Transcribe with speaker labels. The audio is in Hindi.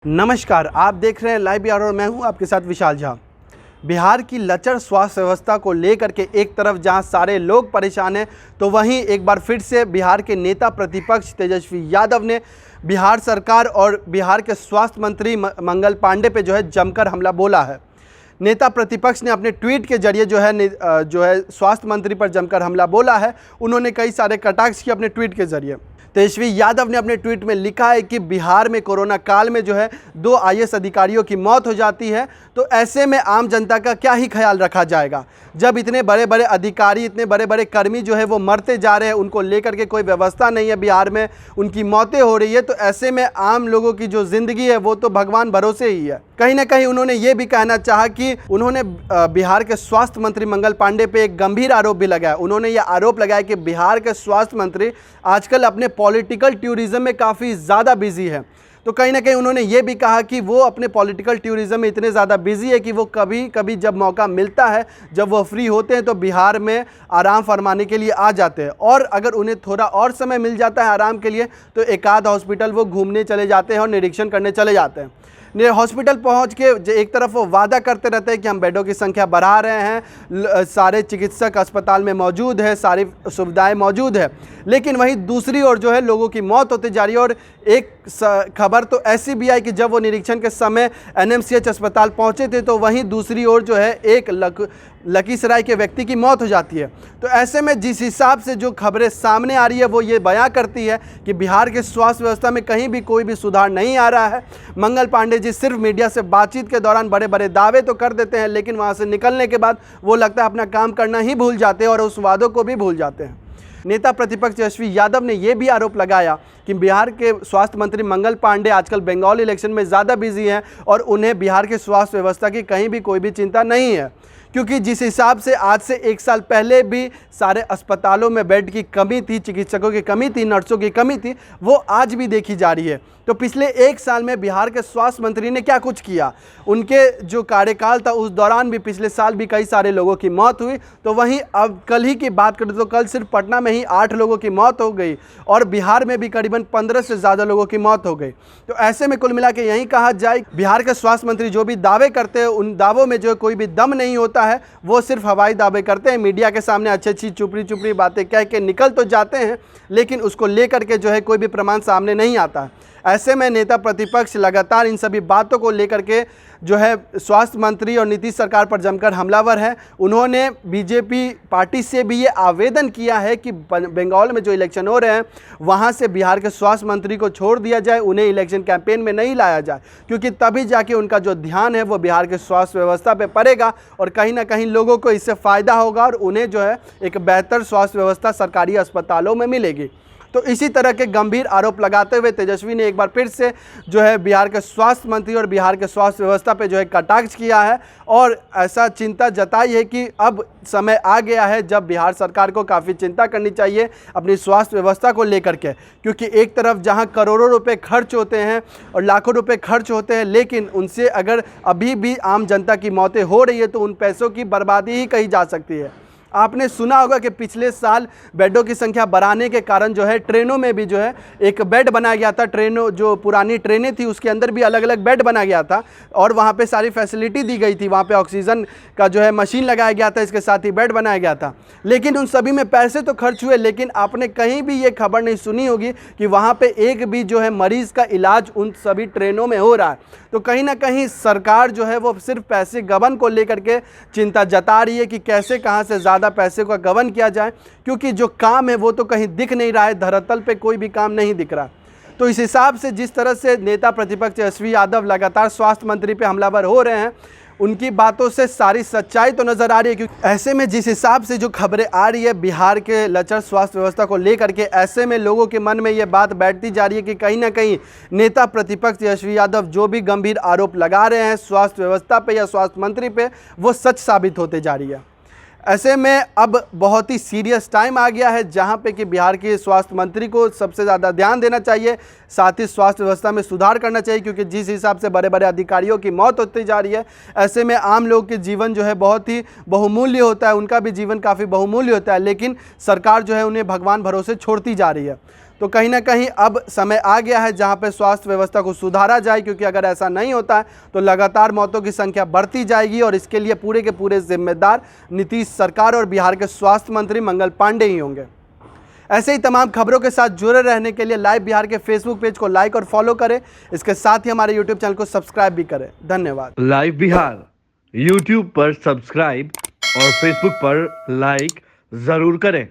Speaker 1: नमस्कार, आप देख रहे हैं लाइव बिहार और मैं हूं आपके साथ विशाल झा। बिहार की लचर स्वास्थ्य व्यवस्था को लेकर के एक तरफ जहां सारे लोग परेशान हैं, तो वहीं एक बार फिर से बिहार के नेता प्रतिपक्ष तेजस्वी यादव ने बिहार सरकार और बिहार के स्वास्थ्य मंत्री मंगल पांडे पे जो है जमकर हमला बोला है। नेता प्रतिपक्ष ने अपने ट्वीट के जरिए जो है स्वास्थ्य मंत्री पर जमकर हमला बोला है। उन्होंने कई सारे कटाक्ष किए अपने ट्वीट के जरिए। तेजस्वी यादव ने अपने ट्वीट में लिखा है कि बिहार में कोरोना काल में जो है 2 आईएएस अधिकारियों की मौत हो जाती है, तो ऐसे में आम जनता का क्या ही ख्याल रखा जाएगा। जब इतने बड़े बड़े अधिकारी, इतने बड़े बड़े कर्मी जो है वो मरते जा रहे हैं, उनको लेकर के कोई व्यवस्था नहीं है, बिहार में उनकी मौतें हो रही है, तो ऐसे में आम लोगों की जो ज़िंदगी है वो तो भगवान भरोसे ही है। कहीं ना कहीं उन्होंने ये भी कहना चाहा कि उन्होंने बिहार के स्वास्थ्य मंत्री मंगल पांडे पे एक गंभीर आरोप भी लगाया। उन्होंने ये आरोप लगाया कि बिहार के स्वास्थ्य मंत्री आजकल अपने पॉलिटिकल टूरिज्म में काफ़ी ज़्यादा बिजी है। तो कहीं ना कहीं उन्होंने ये भी कहा कि वो अपने पॉलिटिकल टूरिज्म में इतने ज़्यादा बिजी है कि वो कभी कभी जब मौका मिलता है, जब वो फ्री होते हैं, तो बिहार में आराम फरमाने के लिए आ जाते हैं। और अगर उन्हें थोड़ा और समय मिल जाता है आराम के लिए, तो एक आध हॉस्पिटल वो घूमने चले जाते हैं और निरीक्षण करने चले जाते हैं। हॉस्पिटल पहुंच के एक तरफ वो वादा करते रहते हैं कि हम बेडों की संख्या बढ़ा रहे हैं, सारे चिकित्सक अस्पताल में मौजूद है, सारी सुविधाएं मौजूद है, लेकिन वहीं दूसरी ओर जो है लोगों की मौत होती जा रही है। और एक खबर तो ऐसी भी आई कि जब वो निरीक्षण के समय एनएमसीएच अस्पताल पहुंचे थे, तो वहीं दूसरी ओर जो है एक लखीसराय के व्यक्ति की मौत हो जाती है। तो ऐसे में जिस हिसाब से जो खबरें सामने आ रही है वो ये बयां करती है कि बिहार के स्वास्थ्य व्यवस्था में कहीं भी कोई भी सुधार नहीं आ रहा है। मंगल पांडे जी सिर्फ मीडिया से बातचीत के दौरान बड़े बड़े दावे तो कर देते हैं, लेकिन वहाँ से निकलने के बाद वो लगता है अपना काम करना ही भूल जाते हैं और उस वादों को भी भूल जाते हैं। नेता प्रतिपक्ष तेजस्वी यादव ने यह भी आरोप लगाया कि बिहार के स्वास्थ्य मंत्री मंगल पांडे आजकल बंगाल इलेक्शन में ज़्यादा बिजी हैं और उन्हें बिहार के स्वास्थ्य व्यवस्था की कहीं भी कोई भी चिंता नहीं है, क्योंकि जिस हिसाब से आज से 1 साल पहले भी सारे अस्पतालों में बेड की कमी थी, चिकित्सकों की कमी थी, नर्सों की कमी थी, वो आज भी देखी जा रही है। तो पिछले 1 साल में बिहार के स्वास्थ्य मंत्री ने क्या कुछ किया? उनके जो कार्यकाल था उस दौरान भी पिछले साल भी कई सारे लोगों की मौत हुई। तो वहीं अब कल ही की बात करें तो कल सिर्फ पटना में ही 8 लोगं की मौत हो गई और बिहार में भी करीबन 15 से ज़्यादा लोगों की मौत हो गई। तो ऐसे में कुल मिला के यही कहा जाए, बिहार के स्वास्थ्य मंत्री जो भी दावे करते हैं उन दावों में जो कोई भी दम नहीं होता है, वो सिर्फ हवाई दावे करते हैं। मीडिया के सामने अच्छी अच्छी चुपड़ी बातें कह के निकल तो जाते हैं, लेकिन उसको लेकर के जो है कोई भी प्रमाण सामने नहीं आता है। ऐसे में नेता प्रतिपक्ष लगातार इन सभी बातों को लेकर के जो है स्वास्थ्य मंत्री और नीतीश सरकार पर जमकर हमलावर है। उन्होंने बीजेपी पार्टी से भी ये आवेदन किया है कि बंगाल में जो इलेक्शन हो रहे हैं वहाँ से बिहार के स्वास्थ्य मंत्री को छोड़ दिया जाए, उन्हें इलेक्शन कैंपेन में नहीं लाया जाए, क्योंकि तभी जाके उनका जो ध्यान है वो बिहार के स्वास्थ्य व्यवस्था पे पड़ेगा और कहीं ना कहीं लोगों को इससे फ़ायदा होगा और उन्हें जो है एक बेहतर स्वास्थ्य व्यवस्था सरकारी अस्पतालों में मिलेगी। तो इसी तरह के गंभीर आरोप लगाते हुए तेजस्वी ने एक बार फिर से जो है बिहार के स्वास्थ्य मंत्री और बिहार के स्वास्थ्य व्यवस्था पे जो है कटाक्ष किया है और ऐसा चिंता जताई है कि अब समय आ गया है जब बिहार सरकार को काफ़ी चिंता करनी चाहिए अपनी स्वास्थ्य व्यवस्था को लेकर के, क्योंकि एक तरफ जहां करोड़ों रुपए खर्च होते हैं और लाखों रुपए खर्च होते हैं, लेकिन उनसे अगर अभी भी आम जनता की मौतें हो रही है तो उन पैसों की बर्बादी ही कही जा सकती है। आपने सुना होगा कि पिछले साल बेडों की संख्या बढ़ाने के कारण जो है ट्रेनों में भी जो है एक बेड बनाया गया था। ट्रेनों जो पुरानी ट्रेनें थी उसके अंदर भी अलग अलग बेड बनाया गया था और वहाँ पे सारी फैसिलिटी दी गई थी, वहाँ पे ऑक्सीजन का जो है मशीन लगाया गया था, इसके साथ ही बेड बनाया गया था। लेकिन उन सभी में पैसे तो खर्च हुए, लेकिन आपने कहीं भी ये खबर नहीं सुनी होगी कि वहाँ पर एक भी जो है मरीज़ का इलाज उन सभी ट्रेनों में हो रहा है। तो कहीं ना कहीं सरकार जो है वो सिर्फ पैसे गबन को लेकर के चिंता जता रही है कि कैसे कहाँ से ज़्यादा पैसे का गबन किया जाए, क्योंकि जो काम है वो तो कहीं दिख नहीं रहा है, धरातल पे कोई भी काम नहीं दिख रहा। तो इस हिसाब से जिस तरह से नेता प्रतिपक्ष तेजस्वी यादव लगातार स्वास्थ्य मंत्री पे हमलावर हो रहे हैं, उनकी बातों से सारी सच्चाई तो नज़र आ रही है। क्योंकि ऐसे में जिस हिसाब से जो खबरें आ रही है बिहार के लचर स्वास्थ्य व्यवस्था को लेकर के, ऐसे में लोगों के मन में ये बात बैठती जा रही है कि कहीं ना कहीं नेता प्रतिपक्ष तेजस्वी यादव जो भी गंभीर आरोप लगा रहे हैं स्वास्थ्य व्यवस्था पे या स्वास्थ्य मंत्री पे, वो सच साबित होते जा रही है। ऐसे में अब बहुत ही सीरियस टाइम आ गया है जहां पे कि बिहार के स्वास्थ्य मंत्री को सबसे ज़्यादा ध्यान देना चाहिए, साथ ही स्वास्थ्य व्यवस्था में सुधार करना चाहिए, क्योंकि जिस हिसाब से बड़े बड़े अधिकारियों की मौत होती जा रही है, ऐसे में आम लोग के जीवन जो है बहुत ही बहुमूल्य होता है, उनका भी जीवन काफ़ी बहुमूल्य होता है, लेकिन सरकार जो है उन्हें भगवान भरोसे छोड़ती जा रही है। तो कहीं ना कहीं अब समय आ गया है जहां पे स्वास्थ्य व्यवस्था को सुधारा जाए, क्योंकि अगर ऐसा नहीं होता है तो लगातार मौतों की संख्या बढ़ती जाएगी और इसके लिए पूरे के पूरे जिम्मेदार नीतीश सरकार और बिहार के स्वास्थ्य मंत्री मंगल पांडे ही होंगे। ऐसे ही तमाम खबरों के साथ जुड़े रहने के लिए लाइव बिहार के फेसबुक पेज को लाइक और फॉलो करें। इसके साथ ही हमारे यूट्यूब चैनल को सब्सक्राइब भी करें। धन्यवाद।
Speaker 2: लाइव बिहार यूट्यूब पर सब्सक्राइब और फेसबुक पर लाइक जरूर करें।